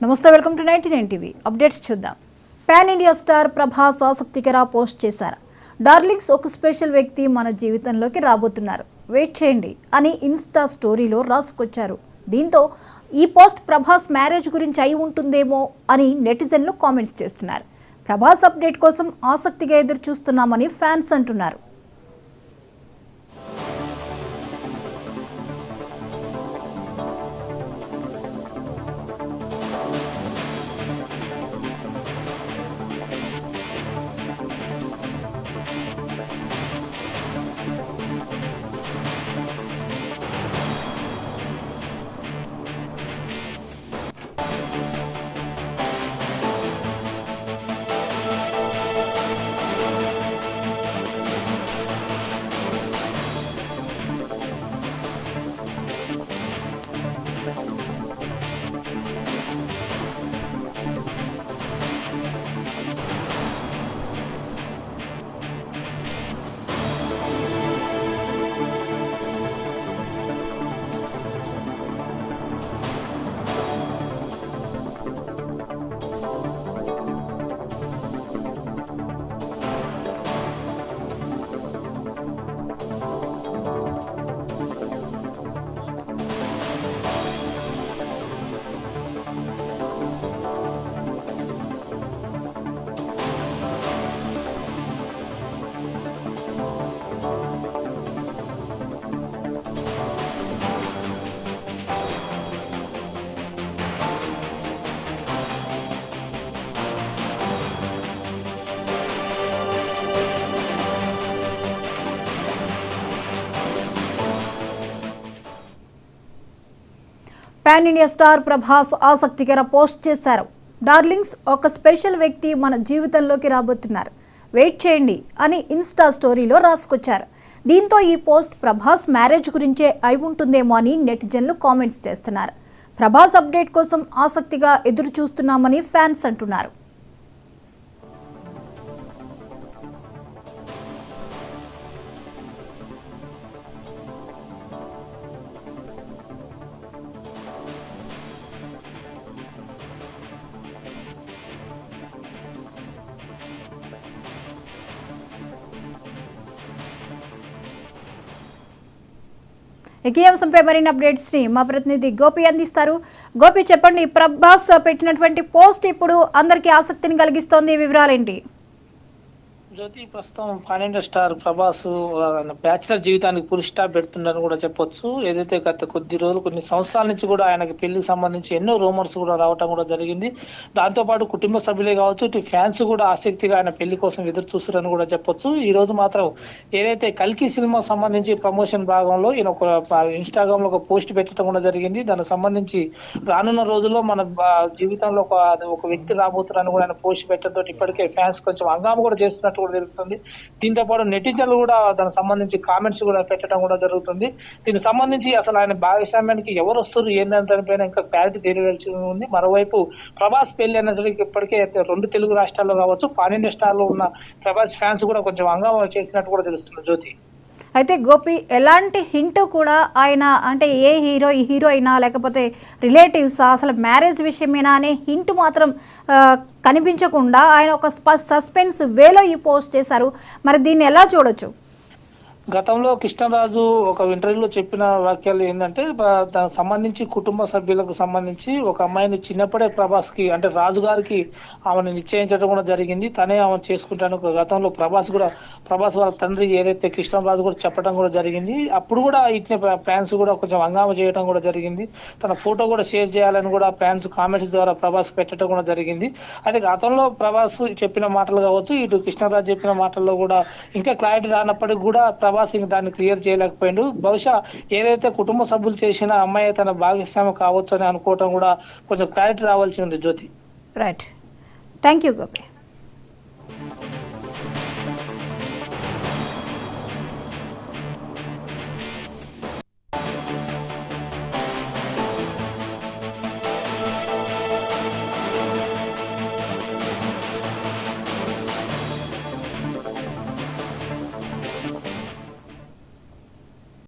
నమస్తే, welcome to 99 TV updates చూద్దాం. Pan India star Prabhas ఆసక్తికర పోస్ట్ చేశారు. డార్లింగ్స్ ఒక స్పెషల్ వ్యక్తి మన జీవితంలోకి రాబోతున్నారు, వెయిట్ చేయండి అని ఇన్స్టా స్టోరీలో రాసుకొచ్చారు. దీంతో ఈ పోస్ట్ ప్రభాస్ మ్యారేజ్ గురించి అయి ఉంటుందేమో అని నెటిజన్లు కామెంట్స్ చేస్తున్నారు. ప్రభాస్ అప్డేట్ కోసం ఆసక్తిగా ఎదురు చూస్తున్నామని ఫ్యాన్స్ అంటున్నారు. పాన్ ఇండియా స్టార్ ప్రభాస్ ఆసక్తికర పోస్ట్ చేశారు. డార్లింగ్స్ ఒక స్పెషల్ వ్యక్తి మన జీవితంలోకి రాబోతున్నారు, వెయిట్ చేయండి అని ఇన్స్టా స్టోరీలో రాసుకొచ్చారు. దీంతో ఈ పోస్ట్ ప్రభాస్ మ్యారేజ్ గురించే అయి ఉంటుందేమో అని నెటిజన్లు కామెంట్స్ చేస్తున్నారు. ప్రభాస్ అప్డేట్ కోసం ఆసక్తిగా ఎదురు చూస్తున్నామని ఫ్యాన్స్ అంటున్నారు. ఈ అంశంపై మరిన్ని అప్డేట్స్ ని మా ప్రతినిధి గోపి అందిస్తారు. గోపి, చెప్పండి, ప్రభాస్ పెట్టినటువంటి పోస్ట్ ఇప్పుడు అందరికీ ఆసక్తిని కలిగిస్తోంది, వివరాలేంటి? జ్యోతి, ప్రస్తుతం pan India star Prabhas bachelor జీవితానికి ఫుల్ స్టాప్ పెడుతుందని కూడా చెప్పొచ్చు. ఏదైతే గత కొన్ని సంవత్సరాల నుంచి కూడా ఆయనకి పెళ్లికి సంబంధించి ఎన్నో రూమర్స్ కూడా రావటం కూడా జరిగింది. దాంతోపాటు కుటుంబ సభ్యులే కావచ్చు, ఇటు ఫ్యాన్స్ కూడా ఆసక్తిగా ఆయన పెళ్లి కోసం ఎదురు చూస్తారని కూడా చెప్పొచ్చు. ఈ రోజు మాత్రం ఏదైతే కల్కి సినిమా సంబంధించి ప్రమోషన్ భాగంలో ఈయన ఒక ఇన్స్టాగ్రామ్ లో ఒక పోస్ట్ పెట్టడం కూడా జరిగింది. దానికి సంబంధించి రానున్న రోజుల్లో మన జీవితంలో ఒక వ్యక్తి రాబోతున్నారని కూడా ఆయన పోస్ట్ పెట్టడంతో ఇప్పటికే ఫ్యాన్స్ కొంచెం హంగామా కూడా చేస్తున్నట్టు జరుగుతుంది. దీంతో పాటు నెటిజన్లు కూడా దానికి సంబంధించి కామెంట్స్ కూడా పెట్టడం కూడా జరుగుతుంది. దీనికి సంబంధించి అసలు ఆయన భాగస్వామ్యానికి ఎవరు వస్తారు ఏంటంటే దానిపైన ఇంకా క్లారిటీ తెలియవలసి ఉంది. మరోవైపు ప్రభాస్ పెళ్లి అనేసరికి ఇప్పటికే 2 తెలుగు రాష్ట్రాల్లో కావచ్చు, పాన్ ఇండియా స్టార్ లో ఉన్న ప్రభాస్ ఫ్యాన్స్ కూడా కొంచెం హంగామా చేసినట్టు కూడా తెలుస్తుంది. జ్యోతి, అయితే గోపి, ఎలాంటి హింట్ కూడా ఆయన అంటే ఏ హీరో అయినా లేకపోతే రిలేటివ్స్ అసలు మ్యారేజ్ విషయమేనా అనే హింట్ మాత్రం కనిపించకుండా ఆయన ఒక సస్పెన్స్ వేలో ఈ పోస్ట్ చేశారు. మరి దీన్ని ఎలా చూడొచ్చు? గతంలో కృష్ణరాజు ఒక ఇంటర్వ్యూలో చెప్పిన వాక్యాలు ఏంటంటే, దానికి సంబంధించి కుటుంబ సభ్యులకు సంబంధించి ఒక అమ్మాయిని చిన్నప్పుడే ప్రభాస్ కి అంటే రాజు గారికి ఆమెను నిశ్చయించడం కూడా జరిగింది. తనే ఆమె చేసుకుంటాను గతంలో ప్రభాస్ వాళ్ళ తండ్రి ఏదైతే కృష్ణరాజు కూడా చెప్పడం కూడా జరిగింది. అప్పుడు కూడా ఇట్నే ఫ్యాన్స్ కూడా కొంచెం హంగామా చేయడం కూడా జరిగింది. తన ఫోటో కూడా షేర్ చేయాలని కూడా ఫ్యాన్స్ కామెంట్స్ ద్వారా ప్రభాస్ పెట్టడం కూడా జరిగింది. అయితే గతంలో ప్రభాస్ చెప్పిన మాటలు కావచ్చు, ఇటు కృష్ణరాజు చెప్పిన మాటల్లో కూడా ఇంకా క్లారిటీ రానప్పటికీ కూడా ప్రభాస్ దాన్ని క్లియర్ చేయలేకపోయిండు. బహుశా ఏదైతే కుటుంబ సభ్యులు చేసిన అమ్మాయి తన భాగస్వామి కావచ్చు అని అనుకోవటం కూడా కొంచెం క్లారిటీ రావాల్సి ఉంది. జ్యోతి, రైట్, థ్యాంక్ యూ గోపి.